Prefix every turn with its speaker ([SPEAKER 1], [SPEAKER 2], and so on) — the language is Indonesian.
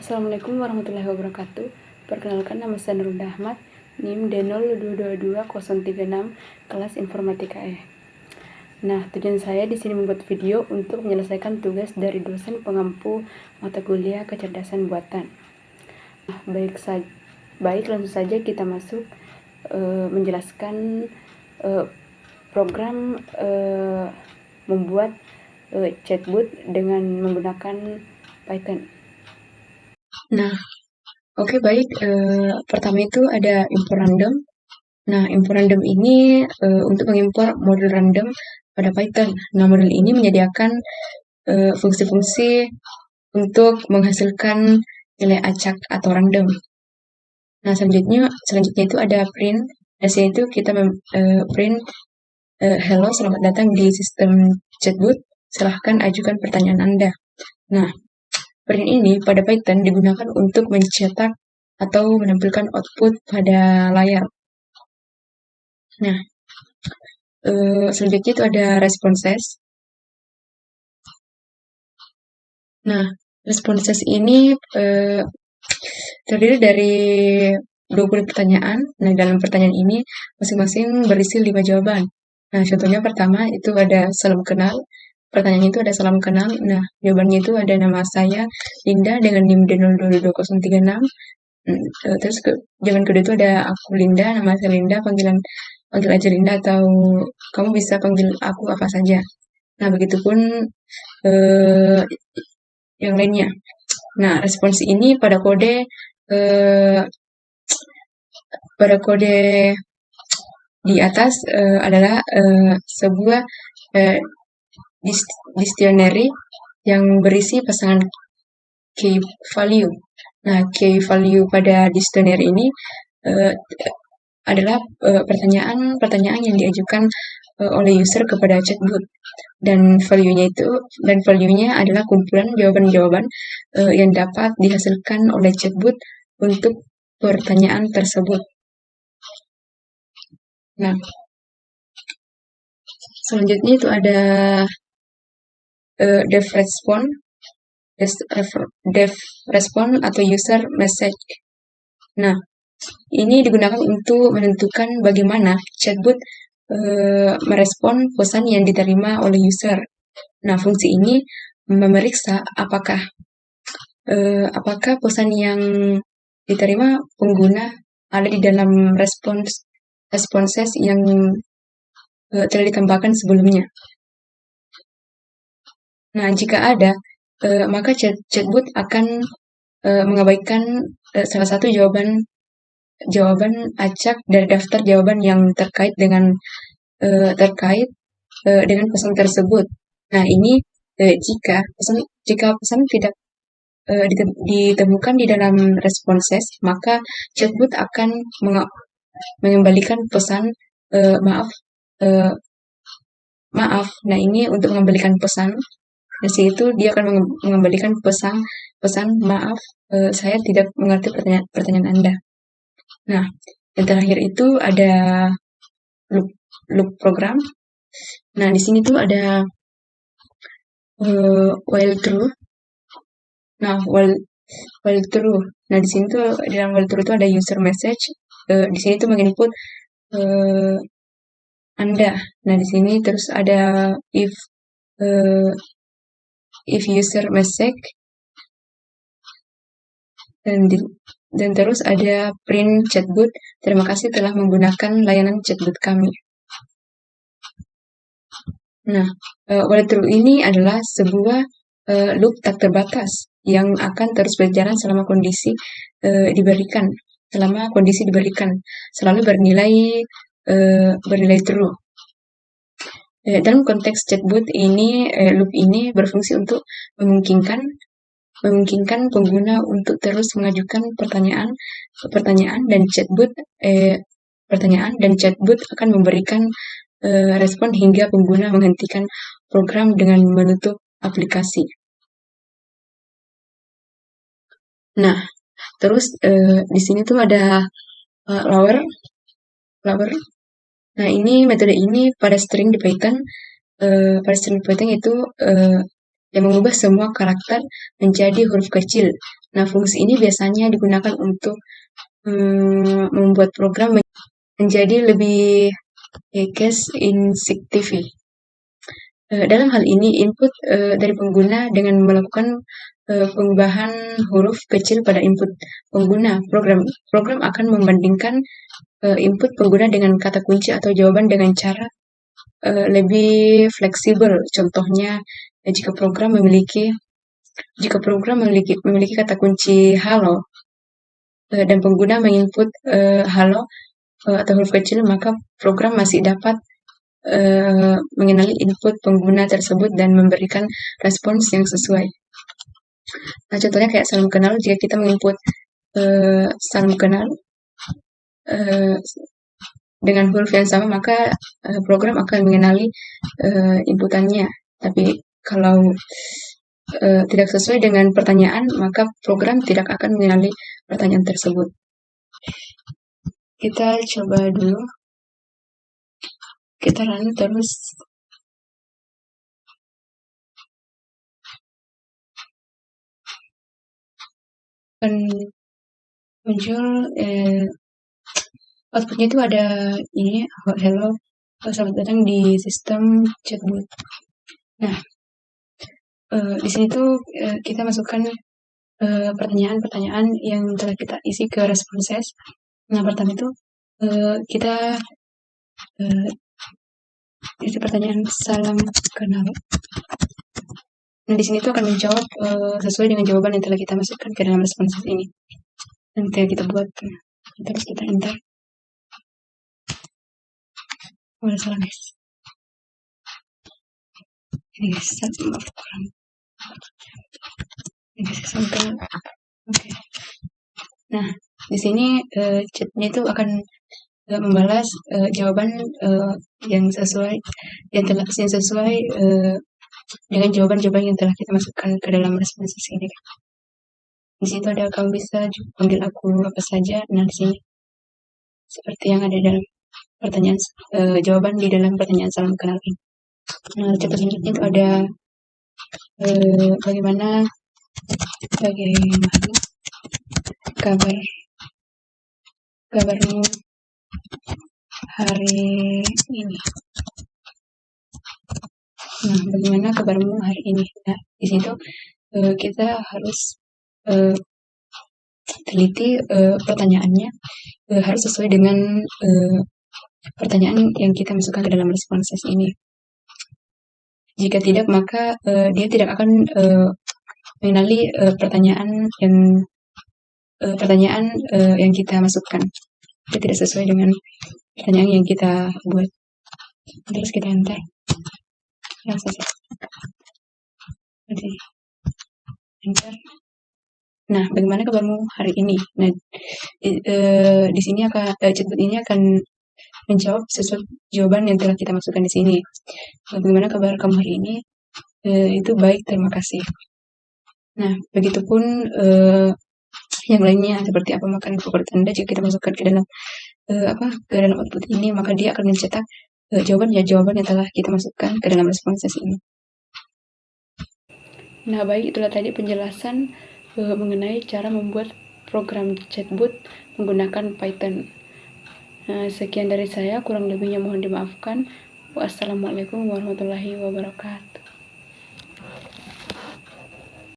[SPEAKER 1] Assalamualaikum warahmatullahi wabarakatuh. Perkenalkan, nama saya Nurul Ahmad, NIM D0222036, kelas Informatika E. Nah, tujuan saya di sini membuat video untuk menyelesaikan tugas dari dosen pengampu mata kuliah kecerdasan buatan. Nah, baik langsung saja kita masuk menjelaskan program membuat chatbot dengan menggunakan Python. Nah, oke, baik. Pertama itu ada import random. Nah, import random ini untuk mengimpor model random pada Python. Nah, model ini menyediakan fungsi-fungsi untuk menghasilkan nilai acak atau random. Nah, selanjutnya itu ada print. Di sini itu kita print hello, selamat datang di sistem chatbot. Silahkan ajukan pertanyaan Anda. Nah, print ini pada Python digunakan untuk mencetak atau menampilkan output pada layar. Nah, selanjutnya itu ada responses. Nah, responses ini terdiri dari 20 pertanyaan. Nah, dalam pertanyaan ini masing-masing berisi 5 jawaban. Nah, contohnya pertama itu ada salam kenal. Pertanyaan itu ada salam kenal. Nah, jawabannya itu ada nama saya Linda dengan NIM D0222036. Terus jawaban kedua itu ada aku Linda, nama saya Linda, panggil aja Linda, atau kamu bisa panggil aku apa saja. Nah, begitupun yang lainnya. Nah, respons ini pada kode di atas adalah sebuah dictionary yang berisi pasangan key value. Nah, key value pada dictionary ini adalah pertanyaan yang diajukan oleh user kepada chatbot, dan value-nya adalah kumpulan jawaban-jawaban yang dapat dihasilkan oleh chatbot untuk pertanyaan tersebut. Nah, selanjutnya itu ada dev response atau user message. Nah, ini digunakan untuk menentukan bagaimana chatbot merespon pesan yang diterima oleh user. Nah, fungsi ini memeriksa apakah pesan yang diterima pengguna ada di dalam responses yang telah ditambahkan sebelumnya. Nah, jika ada, maka chatbot akan mengabaikan salah satu jawaban acak dari daftar jawaban yang terkait dengan pesan tersebut. Nah, ini jika pesan tidak ditemukan di dalam responses, maka chatbot akan mengembalikan pesan maaf. Nah, ini untuk mengembalikan pesan. Di situ dia akan mengembalikan pesan maaf, saya tidak mengerti pertanyaan Anda. Nah, yang terakhir itu ada loop program. Nah, di sini tuh ada while true. Nah, while true. Nah, di sini tuh dalam while true itu ada user message. Di sini tuh menginput Anda. Nah, di sini terus ada if user message, dan terus ada print chatbot. Terima kasih telah menggunakan layanan chatbot kami. Nah, while true ini adalah sebuah loop tak terbatas yang akan terus berjalan selama kondisi diberikan, selalu bernilai true. Dalam konteks chatbot ini, loop ini berfungsi untuk memungkinkan pengguna untuk terus mengajukan pertanyaan dan chatbot akan memberikan respon hingga pengguna menghentikan program dengan menutup aplikasi. Nah, terus di sini tuh ada lower. Nah, ini metode ini pada string di Python. Pada string di Python itu yang mengubah semua karakter menjadi huruf kecil. Nah, fungsi ini biasanya digunakan untuk membuat program menjadi lebih case instinctive. Dalam hal ini, input dari pengguna dengan melakukan pengubahan huruf kecil pada input pengguna. Program akan membandingkan input pengguna dengan kata kunci atau jawaban dengan cara lebih fleksibel. Contohnya, jika program memiliki kata kunci halo dan pengguna menginput halo atau huruf kecil, maka program masih dapat mengenali input pengguna tersebut dan memberikan respons yang sesuai. Nah, contohnya kayak salam kenal, jika kita menginput salam kenal dengan huruf yang sama, maka program akan mengenali inputannya. Tapi kalau tidak sesuai dengan pertanyaan, maka program tidak akan mengenali pertanyaan tersebut. Kita coba dulu. Kita run terus. Akan muncul outputnya itu ada ini, hello, selamat datang di sistem chatbot. Nah, di sini tuh kita masukkan pertanyaan-pertanyaan yang telah kita isi ke responses. Nah, pertama itu kita isi pertanyaan salam kenal. Nah, di sini tuh akan menjawab sesuai dengan jawaban yang telah kita masukkan ke dalam responses ini. Nanti kita buat, terus kita enter. Oh, salah guys. Ini guys, kurang. Ini guys, sampai. Oke. Nah, di sini chatnya itu akan membalas jawaban yang sesuai dengan jawaban-jawaban yang telah kita masukkan ke dalam responses ini. Di situ ada kamu bisa panggil aku apa saja. Nah, di sini seperti yang ada dalam pertanyaan jawaban di dalam pertanyaan salam kenal ini. Nah, contoh selanjutnya itu ada bagaimana kabarmu hari ini. Nah, bagaimana kabarmu hari ini? Nah, di situ kita harus teliti pertanyaannya harus sesuai dengan pertanyaan yang kita masukkan ke dalam responses ini. Jika tidak, maka dia tidak akan mengenali pertanyaan yang kita masukkan. Itu tidak sesuai dengan pertanyaan yang kita buat. Terus kita enter. Jadi enter. Nah, bagaimana kabarmu hari ini? Nah, di sini chatbot ini akan menjawab sesuai jawaban yang telah kita masukkan di sini. Bagaimana kabar kamu hari ini? Itu baik, terima kasih. Nah, begitupun yang lainnya, seperti apa makanan favorit Anda. Jika kita masukkan ke dalam output ini, maka dia akan mencetak jawaban yang telah kita masukkan ke dalam responses ini. Nah, baik, itulah tadi penjelasan mengenai cara membuat program chatbot menggunakan Python. Sekian dari saya, kurang lebihnya mohon dimaafkan. Wassalamualaikum warahmatullahi wabarakatuh.